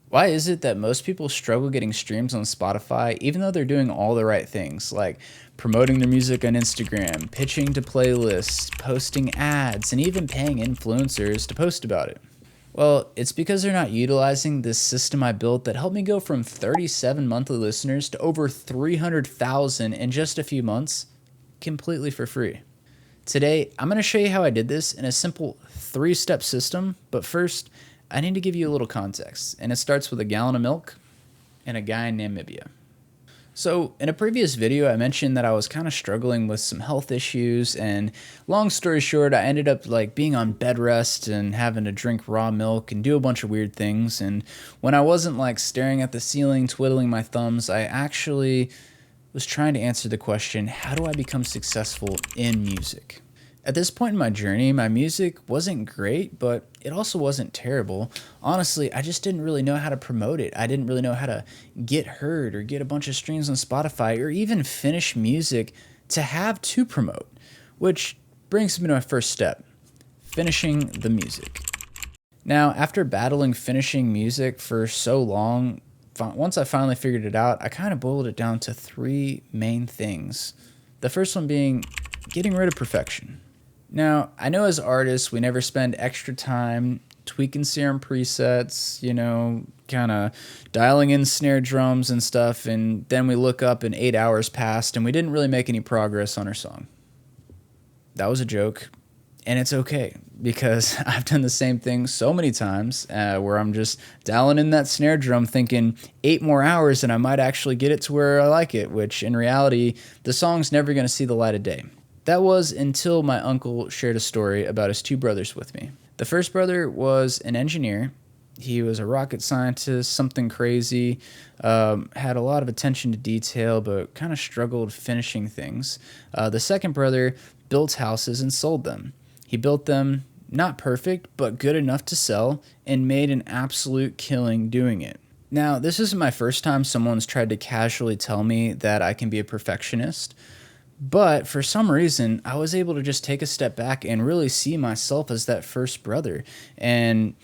Why is it that most people struggle getting streams on Spotify even though they're doing all the right things, like promoting their music on Instagram, pitching to playlists, posting ads, and even paying influencers to post about it? Well, it's because they're not utilizing this system I built that helped me go from 37 monthly listeners to over 300,000 in just a few months, completely for free. Today, I'm going to show you how I did this in a simple 3-step system, but first, I need to give you a little context, and it starts with a gallon of milk and a guy in Namibia. So, in a previous video, I mentioned that I was kind of struggling with some health issues, and long story short, I ended up being on bed rest and having to drink raw milk and do a bunch of weird things. And when I wasn't staring at the ceiling, twiddling my thumbs, I actually was trying to answer the question, how do I become successful in music? At this point in my journey, my music wasn't great, but it also wasn't terrible. Honestly, I just didn't really know how to promote it. I didn't really know how to get heard or get a bunch of streams on Spotify or even finish music to have to promote, which brings me to my first step, finishing the music. Now, after battling finishing music for so long, once I finally figured it out, I kind of boiled it down to 3 main things. The first one being getting rid of perfection. Now, I know as artists, we never spend extra time tweaking serum presets, kind of dialing in snare drums and stuff, and then we look up and 8 hours passed and we didn't really make any progress on our song. That was a joke, and it's okay, because I've done the same thing so many times where I'm just dialing in that snare drum thinking 8 more hours and I might actually get it to where I like it, which in reality, the song's never going to see the light of day. That was until my uncle shared a story about his 2 brothers with me. The first brother was an engineer. He was a rocket scientist, something crazy, had a lot of attention to detail, but kind of struggled finishing things. The second brother built houses and sold them. He built them not perfect, but good enough to sell, and made an absolute killing doing it. Now, this isn't my first time someone's tried to casually tell me that I can be a perfectionist. But for some reason, I was able to just take a step back and really see myself as that first brother. And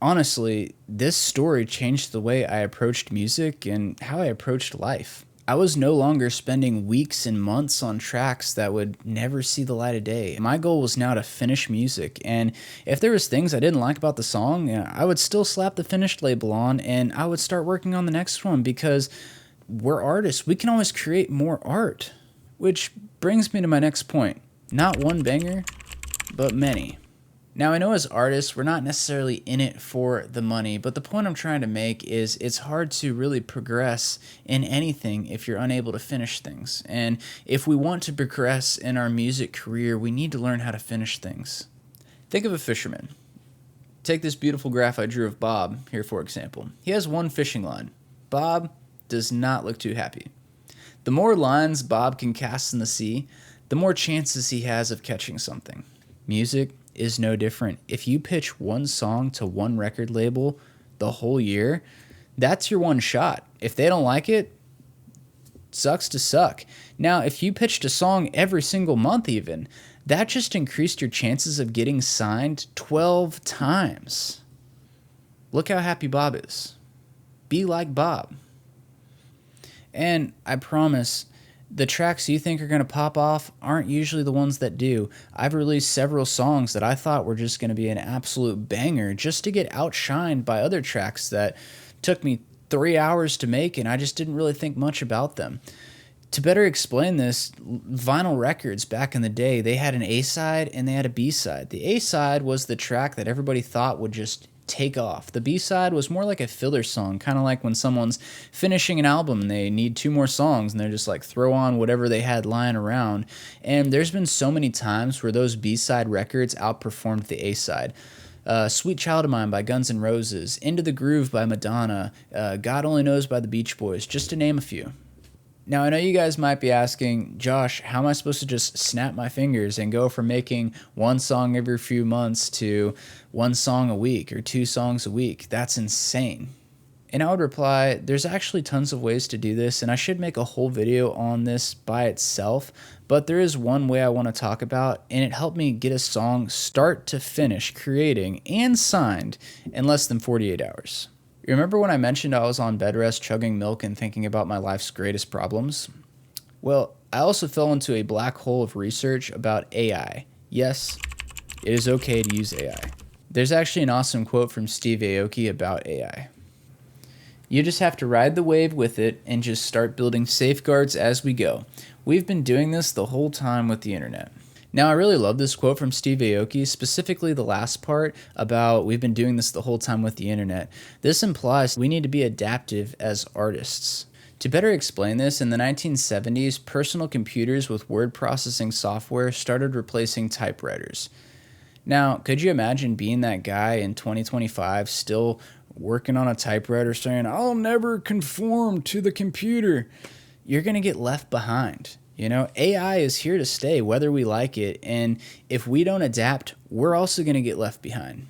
honestly, this story changed the way I approached music and how I approached life. I was no longer spending weeks and months on tracks that would never see the light of day. My goal was now to finish music, and if there was things I didn't like about the song, I would still slap the finished label on and I would start working on the next one, because we're artists. We can always create more art. Which brings me to my next point. Not one banger, but many. Now, I know as artists, we're not necessarily in it for the money, but the point I'm trying to make is it's hard to really progress in anything if you're unable to finish things. And if we want to progress in our music career, we need to learn how to finish things. Think of a fisherman. Take this beautiful graph I drew of Bob here, for example. He has one fishing line. Bob does not look too happy. The more lines Bob can cast in the sea, the more chances he has of catching something. Music is no different. If you pitch one song to one record label the whole year, that's your one shot. If they don't like it, sucks to suck. Now, if you pitched a song every single month even, that just increased your chances of getting signed 12 times. Look how happy Bob is. Be like Bob. And I promise, the tracks you think are going to pop off aren't usually the ones that do. I've released several songs that I thought were just going to be an absolute banger just to get outshined by other tracks that took me 3 hours to make, and I just didn't really think much about them. To better explain this, vinyl records back in the day, they had an A-side and they had a B-side. The A-side was the track that everybody thought would just take off. The B-side was more like a filler song, kind of like when someone's finishing an album and they need 2 more songs and they're just throw on whatever they had lying around. And there's been so many times where those B-side records outperformed the A-side. Sweet Child of Mine by Guns N' Roses, Into the Groove by Madonna, God Only Knows by the Beach Boys, just to name a few. Now, I know you guys might be asking, Josh, how am I supposed to just snap my fingers and go from making one song every few months to one song a week or 2 songs a week? That's insane. And I would reply, there's actually tons of ways to do this, and I should make a whole video on this by itself, but there is one way I want to talk about, and it helped me get a song start to finish creating and signed in less than 48 hours. Remember when I mentioned I was on bed rest chugging milk and thinking about my life's greatest problems? Well, I also fell into a black hole of research about AI. Yes, it is okay to use AI. There's actually an awesome quote from Steve Aoki about AI. You just have to ride the wave with it and just start building safeguards as we go. We've been doing this the whole time with the internet. Now, I really love this quote from Steve Aoki, specifically the last part about we've been doing this the whole time with the internet. This implies we need to be adaptive as artists. To better explain this, in the 1970s, personal computers with word processing software started replacing typewriters. Now, could you imagine being that guy in 2025 still working on a typewriter saying, I'll never conform to the computer? You're going to get left behind. AI is here to stay whether we like it, and if we don't adapt, we're also going to get left behind.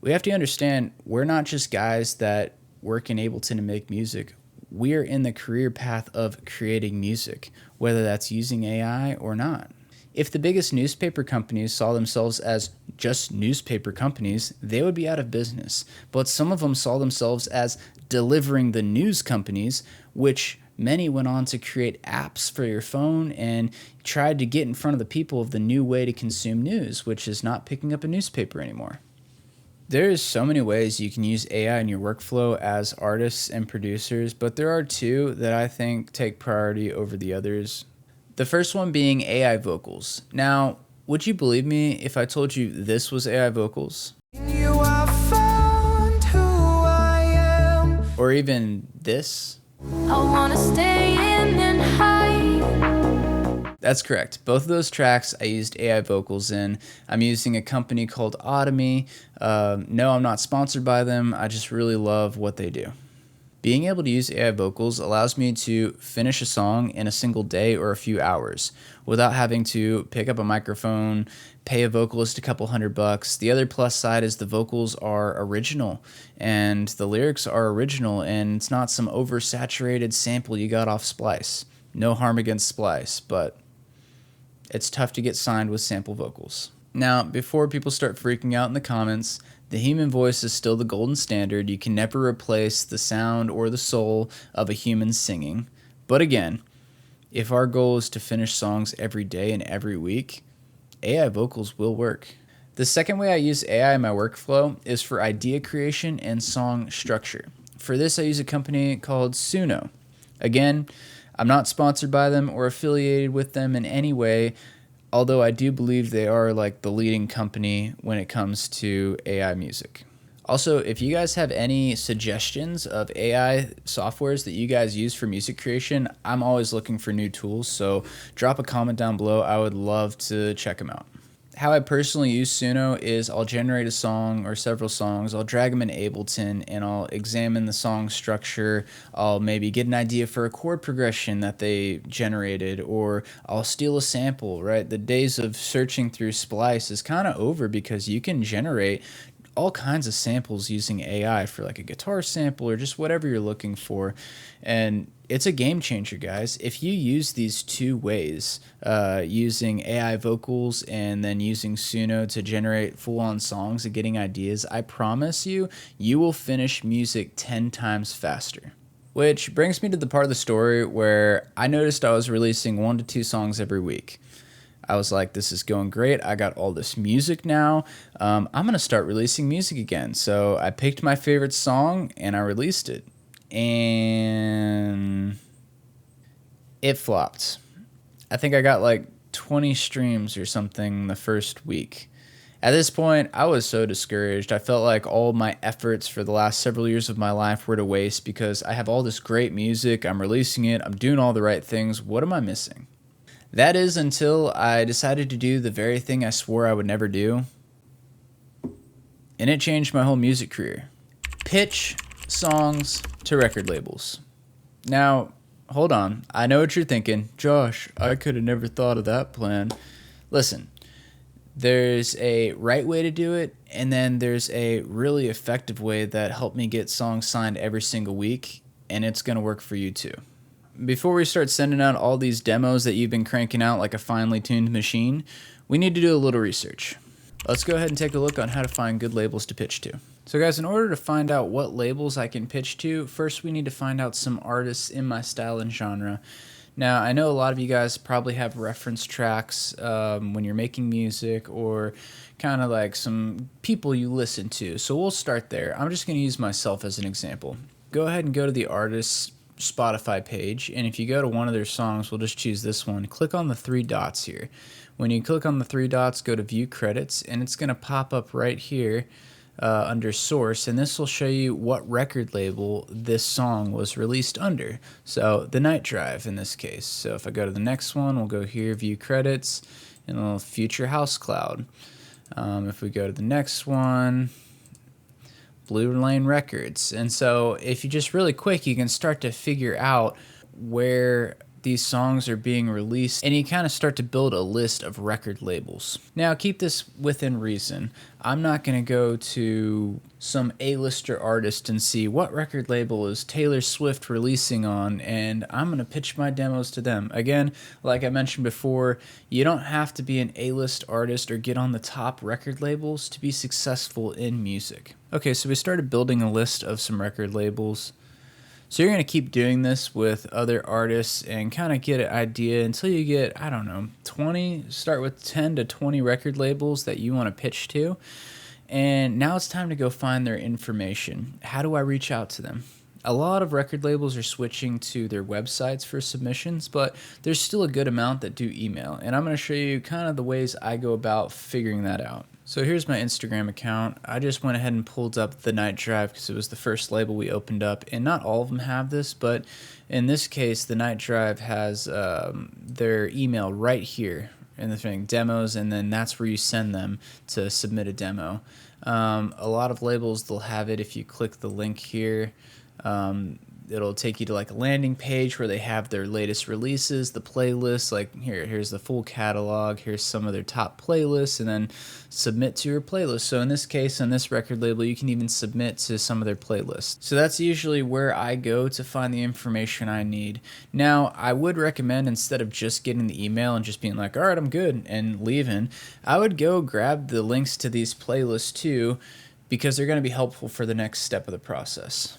We have to understand we're not just guys that work in Ableton and make music. We're in the career path of creating music, whether that's using AI or not. If the biggest newspaper companies saw themselves as just newspaper companies, they would be out of business. But some of them saw themselves as delivering the news companies, which many went on to create apps for your phone and tried to get in front of the people of the new way to consume news, which is not picking up a newspaper anymore. There's so many ways you can use AI in your workflow as artists and producers, but there are two that I think take priority over the others. The first one being AI vocals. Now, would you believe me if I told you this was AI vocals? You have found who I am. Or even this? I wanna stay in and hide. That's correct. Both of those tracks I used AI vocals in. I'm using a company called Audemy. No, I'm not sponsored by them. I just really love what they do. Being able to use AI vocals allows me to finish a song in a single day or a few hours without having to pick up a microphone, pay a vocalist a couple $100. The other plus side is the vocals are original and the lyrics are original, and it's not some oversaturated sample you got off Splice. No harm against Splice, but it's tough to get signed with sample vocals. Now, before people start freaking out in the comments, the human voice is still the golden standard. You can never replace the sound or the soul of a human singing. But again, if our goal is to finish songs every day and every week, AI vocals will work. The second way I use AI in my workflow is for idea creation and song structure. For this, I use a company called Suno. Again, I'm not sponsored by them or affiliated with them in any way, although I do believe they are like the leading company when it comes to AI music. Also, if you guys have any suggestions of AI softwares that you guys use for music creation, I'm always looking for new tools, so drop a comment down below. I would love to check them out. How I personally use Suno is I'll generate a song or several songs, I'll drag them in Ableton, and I'll examine the song structure. I'll maybe get an idea for a chord progression that they generated, or I'll steal a sample, right? The days of searching through Splice is kind of over because you can generate all kinds of samples using AI for like a guitar sample or just whatever you're looking for. And it's a game changer, guys. If you use these two ways, using AI vocals and then using Suno to generate full-on songs and getting ideas, I promise you, you will finish music 10 times faster. Which brings me to the part of the story where I noticed I was releasing 1 to 2 songs every week. I was like, this is going great. I got all this music now. I'm going to start releasing music again. So I picked my favorite song and I released it. And it flopped. I think I got like 20 streams or something the first week. At this point, I was so discouraged. I felt like all my efforts for the last several years of my life were to waste because I have all this great music. I'm releasing it. I'm doing all the right things. What am I missing? That is until I decided to do the very thing I swore I would never do. And it changed my whole music career. Pitch songs to record labels. Now, hold on. I know what you're thinking. Josh, I could have never thought of that plan. Listen, there's a right way to do it, and then there's a really effective way that helped me get songs signed every single week, and it's going to work for you too. Before we start sending out all these demos that you've been cranking out like a finely tuned machine, we need to do a little research. Let's go ahead and take a look on how to find good labels to pitch to. So guys, in order to find out what labels I can pitch to, first we need to find out some artists in my style and genre. Now, I know a lot of you guys probably have reference tracks when you're making music, or kind of like some people you listen to. So we'll start there. I'm just going to use myself as an example. Go ahead and go to the artist's Spotify page, and if you go to one of their songs, we'll just choose this one. Click on the three dots here. When you click on the three dots, go to View Credits, and it's going to pop up right here under Source, and this will show you what record label this song was released under. So the Night Drive in this case. So if I go to the next one, we'll go here, View Credits, and a little Future House Cloud. If we go to the next one, Blue Lane Records. And so if you just really quick, you can start to figure out where these songs are being released, and you kind of start to build a list of record labels. Now keep this within reason. I'm not going to go to some A-lister artist and see what record label is Taylor Swift releasing on, and I'm going to pitch my demos to them. Again, like I mentioned before, you don't have to be an A-list artist or get on the top record labels to be successful in music. Okay, so we started building a list of some record labels. So you're going to keep doing this with other artists and kind of get an idea until you get, I don't know, 20, start with 10 to 20 record labels that you want to pitch to. And now it's time to go find their information. How do I reach out to them? A lot of record labels are switching to their websites for submissions, but there's still a good amount that do email. And I'm going to show you kind of the ways I go about figuring that out. So here's my Instagram account. I just went ahead and pulled up the Night Drive because it was the first label we opened up, and not all of them have this, but in this case, the Night Drive has their email right here in the thing, demos, and then that's where you send them to submit a demo. A lot of labels, they'll have it if you click the link here. It'll take you to like a landing page where they have their latest releases, the playlist, like here's the full catalog, here's some of their top playlists, and then submit to your playlist. So in this case, on this record label, you can even submit to some of their playlists. So that's usually where I go to find the information I need. Now, I would recommend, instead of just getting the email and just being like, all right, I'm good, and leaving, I would go grab the links to these playlists too, because they're going to be helpful for the next step of the process.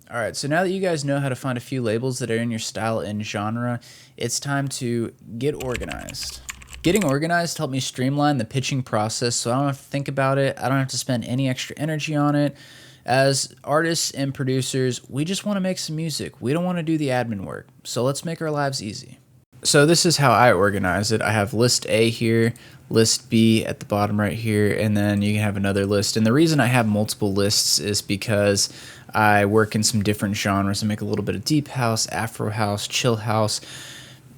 Alright, so now that you guys know how to find a few labels that are in your style and genre, it's time to get organized. Getting organized helped me streamline the pitching process, so I don't have to think about it, I don't have to spend any extra energy on it. As artists and producers, we just want to make some music. We don't want to do the admin work, so let's make our lives easy. So this is how I organize it. I have list A here, list B at the bottom right here, and then you can have another list. And the reason I have multiple lists is because I work in some different genres. I make a little bit of deep house, Afro house, chill house,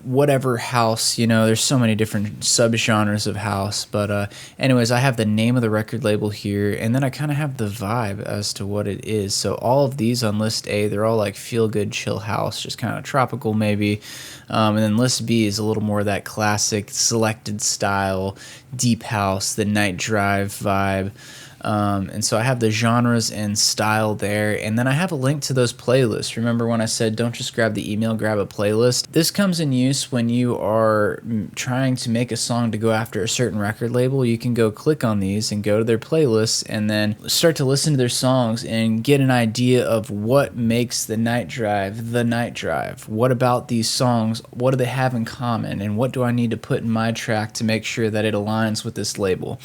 whatever house, you know, there's so many different subgenres of house. But anyways, I have the name of the record label here, and then I kind of have the vibe as to what it is. So all of these on list A, they're all like feel good chill house, just kind of tropical maybe. And then list B is a little more of that classic selected style, deep house, the Night Drive vibe. And so I have the genres and style there, and then I have a link to those playlists. Remember when I said don't just grab the email, grab a playlist? This comes in use when you are trying to make a song to go after a certain record label. You can go click on these and go to their playlists and then start to listen to their songs and get an idea of what makes the Night Drive the Night Drive. What about these songs? What do they have in common? And what do I need to put in my track to make sure that it aligns with this label?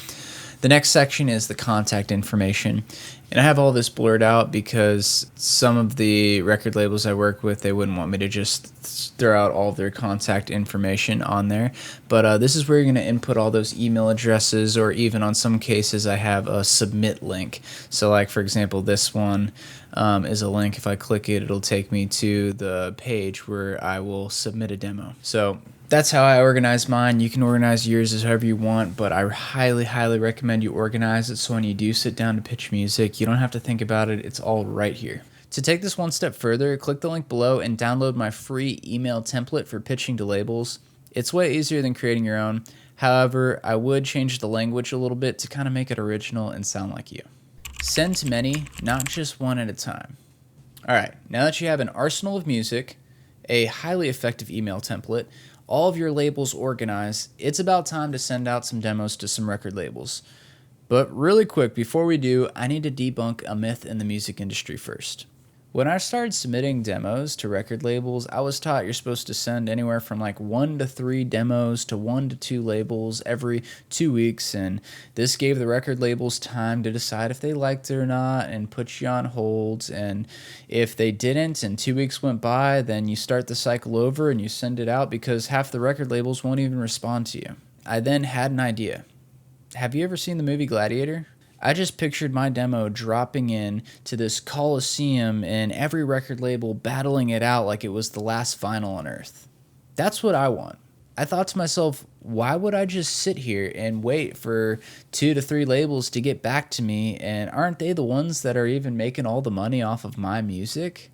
The next section is the contact information, and I have all this blurred out because some of the record labels I work with, they wouldn't want me to just throw out all of their contact information on there, but this is where you're going to input all those email addresses, or even on some cases I have a submit link. So like for example, this one is a link. If I click it, it'll take me to the page where I will submit a demo. So that's how I organize mine. You can organize yours as however you want, but I highly, highly recommend you organize it so when you do sit down to pitch music, you don't have to think about it. It's all right here. To take this one step further, click the link below and download my free email template for pitching to labels. It's way easier than creating your own. However, I would change the language a little bit to kind of make it original and sound like you. Send to many, not just one at a time. All right, now that you have an arsenal of music, a highly effective email template, all of your labels organized, it's about time to send out some demos to some record labels. But really quick, before we do, I need to debunk a myth in the music industry first. When I started submitting demos to record labels, I was taught you're supposed to send anywhere from like 1 to 3 demos to 1 to 2 labels every 2 weeks, and this gave the record labels time to decide if they liked it or not and put you on hold. And if they didn't and 2 weeks went by, then you start the cycle over and you send it out because half the record labels won't even respond to you. I then had an idea. Have you ever seen the movie Gladiator? I just pictured my demo dropping in to this coliseum and every record label battling it out like it was the last final on Earth. That's what I want. I thought to myself, why would I just sit here and wait for 2 to 3 labels to get back to me, and aren't they the ones that are even making all the money off of my music?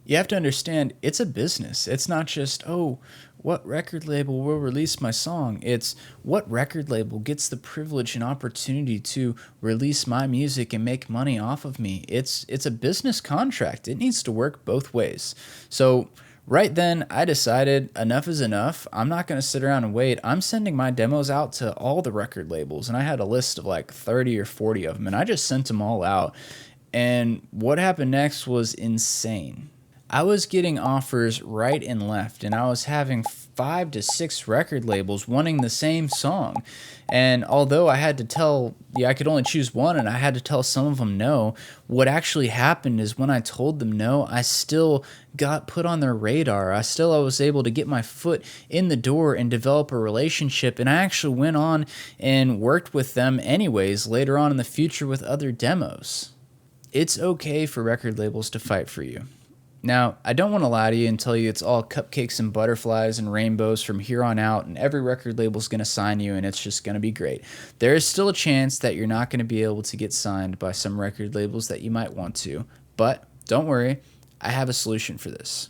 You have to understand, it's a business. It's not just, oh, what record label will release my song? It's what record label gets the privilege and opportunity to release my music and make money off of me. It's a business contract. It needs to work both ways. So right then, I decided enough is enough. I'm not going to sit around and wait. I'm sending my demos out to all the record labels, and I had a list of like 30 or 40 of them, and I just sent them all out. And what happened next was insane. I was getting offers right and left, and I was having 5 to 6 record labels wanting the same song. And although I had to tell, I could only choose one, and I had to tell some of them no, what actually happened is when I told them no, I still got put on their radar. I was able to get my foot in the door and develop a relationship, and I actually went on and worked with them anyways later on in the future with other demos. It's okay for record labels to fight for you. Now, I don't want to lie to you and tell you it's all cupcakes and butterflies and rainbows from here on out, and every record label is going to sign you and it's just going to be great. There is still a chance that you're not going to be able to get signed by some record labels that you might want to, but don't worry, I have a solution for this.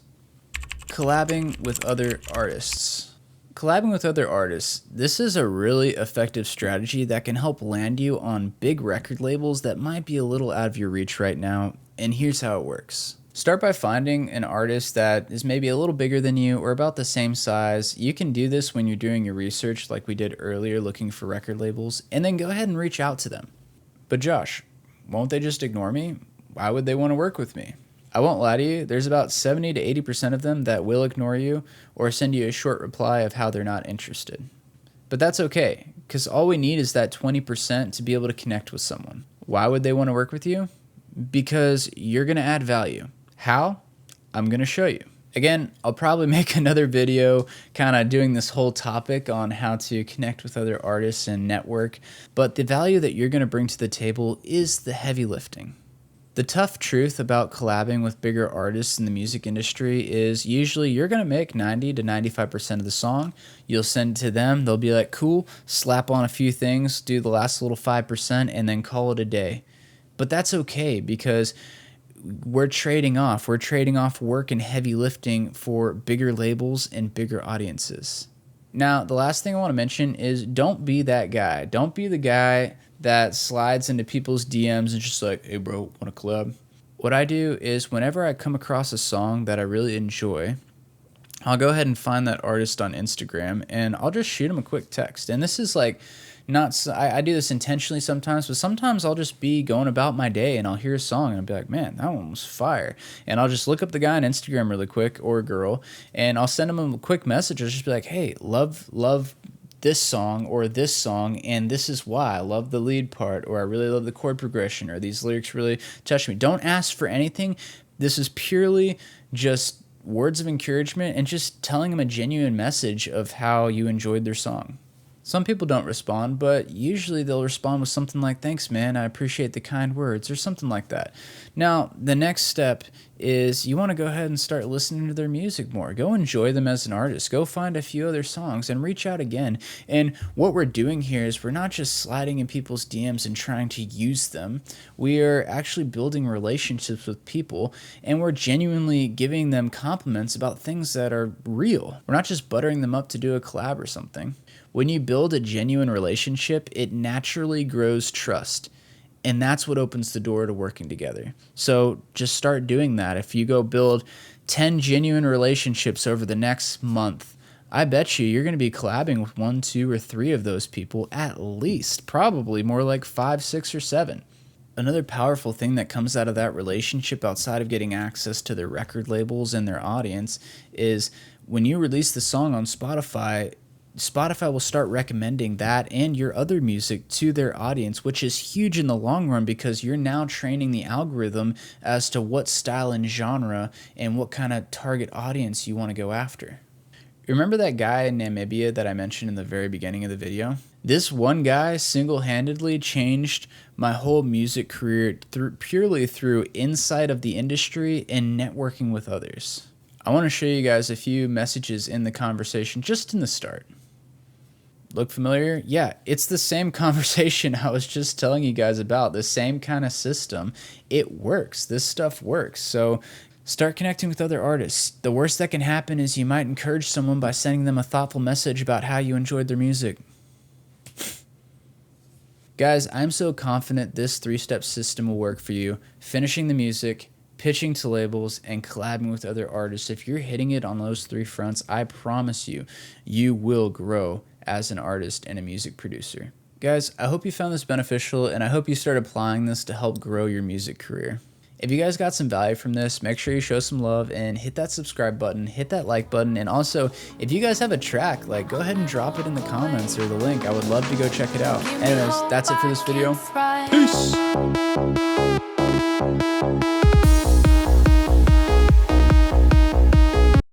Collabing with other artists. Collabing with other artists, this is a really effective strategy that can help land you on big record labels that might be a little out of your reach right now, and here's how it works. Start by finding an artist that is maybe a little bigger than you or about the same size. You can do this when you're doing your research like we did earlier looking for record labels, and then go ahead and reach out to them. But Josh, won't they just ignore me? Why would they want to work with me? I won't lie to you, there's about 70 to 80% of them that will ignore you or send you a short reply of how they're not interested. But that's okay, because all we need is that 20% to be able to connect with someone. Why would they want to work with you? Because you're going to add value. How? I'm going to show you. Again, I'll probably make another video kind of doing this whole topic on how to connect with other artists and network, but the value that you're going to bring to the table is the heavy lifting. The tough truth about collabing with bigger artists in the music industry is usually you're going to make 90 to 95% of the song. You'll send it to them. They'll be like, cool, slap on a few things, do the last little 5%, and then call it a day. But that's okay because we're trading off work and heavy lifting for bigger labels and bigger audiences. Now, the last thing I want to mention is don't be that guy. Don't be the guy that slides into people's DMs and just like, hey bro, want to collab? What I do is whenever I come across a song that I really enjoy, I'll go ahead and find that artist on Instagram and I'll just shoot them a quick text. And this is like, I do this intentionally sometimes, but sometimes I'll just be going about my day and I'll hear a song and I'll be like, man, that one was fire. And I'll just look up the guy on Instagram really quick or girl, and I'll send them a quick message. I'll just be like, hey, love this song or this song, and this is why. I love the lead part, or I really love the chord progression, or these lyrics really touch me. Don't ask for anything. This is purely just words of encouragement and just telling them a genuine message of how you enjoyed their song. Some people don't respond, but usually they'll respond with something like, thanks, man, I appreciate the kind words, or something like that. Now, the next step is you want to go ahead and start listening to their music more. Go enjoy them as an artist. Go find a few other songs and reach out again. And what we're doing here is we're not just sliding in people's DMs and trying to use them. We are actually building relationships with people, and we're genuinely giving them compliments about things that are real. We're not just buttering them up to do a collab or something. When you build a genuine relationship, it naturally grows trust. And that's what opens the door to working together. So just start doing that. If you go build 10 genuine relationships over the next month, I bet you're going to be collabing with 1, 2, or 3 of those people at least, probably more like 5, 6, or 7. Another powerful thing that comes out of that relationship outside of getting access to their record labels and their audience is when you release the song on Spotify, Spotify will start recommending that and your other music to their audience, which is huge in the long run because you're now training the algorithm as to what style and genre and what kind of target audience you want to go after. Remember that guy in Namibia that I mentioned in the very beginning of the video? This one guy single-handedly changed my whole music career purely through insight of the industry and networking with others. I want to show you guys a few messages in the conversation just in the start. Look familiar? Yeah, it's the same conversation I was just telling you guys about, the same kind of system. It works. This stuff works. So start connecting with other artists. The worst that can happen is you might encourage someone by sending them a thoughtful message about how you enjoyed their music. Guys, I'm so confident this 3-step system will work for you. Finishing the music, pitching to labels, and collabing with other artists. If you're hitting it on those 3 fronts, I promise you, you will grow as an artist and a music producer. Guys, I hope you found this beneficial, and I hope you start applying this to help grow your music career. If you guys got some value from this, make sure you show some love and hit that subscribe button, hit that like button, and also, if you guys have a track, like, go ahead and drop it in the comments or the link. I would love to go check it out. Anyways, that's it for this video. Peace!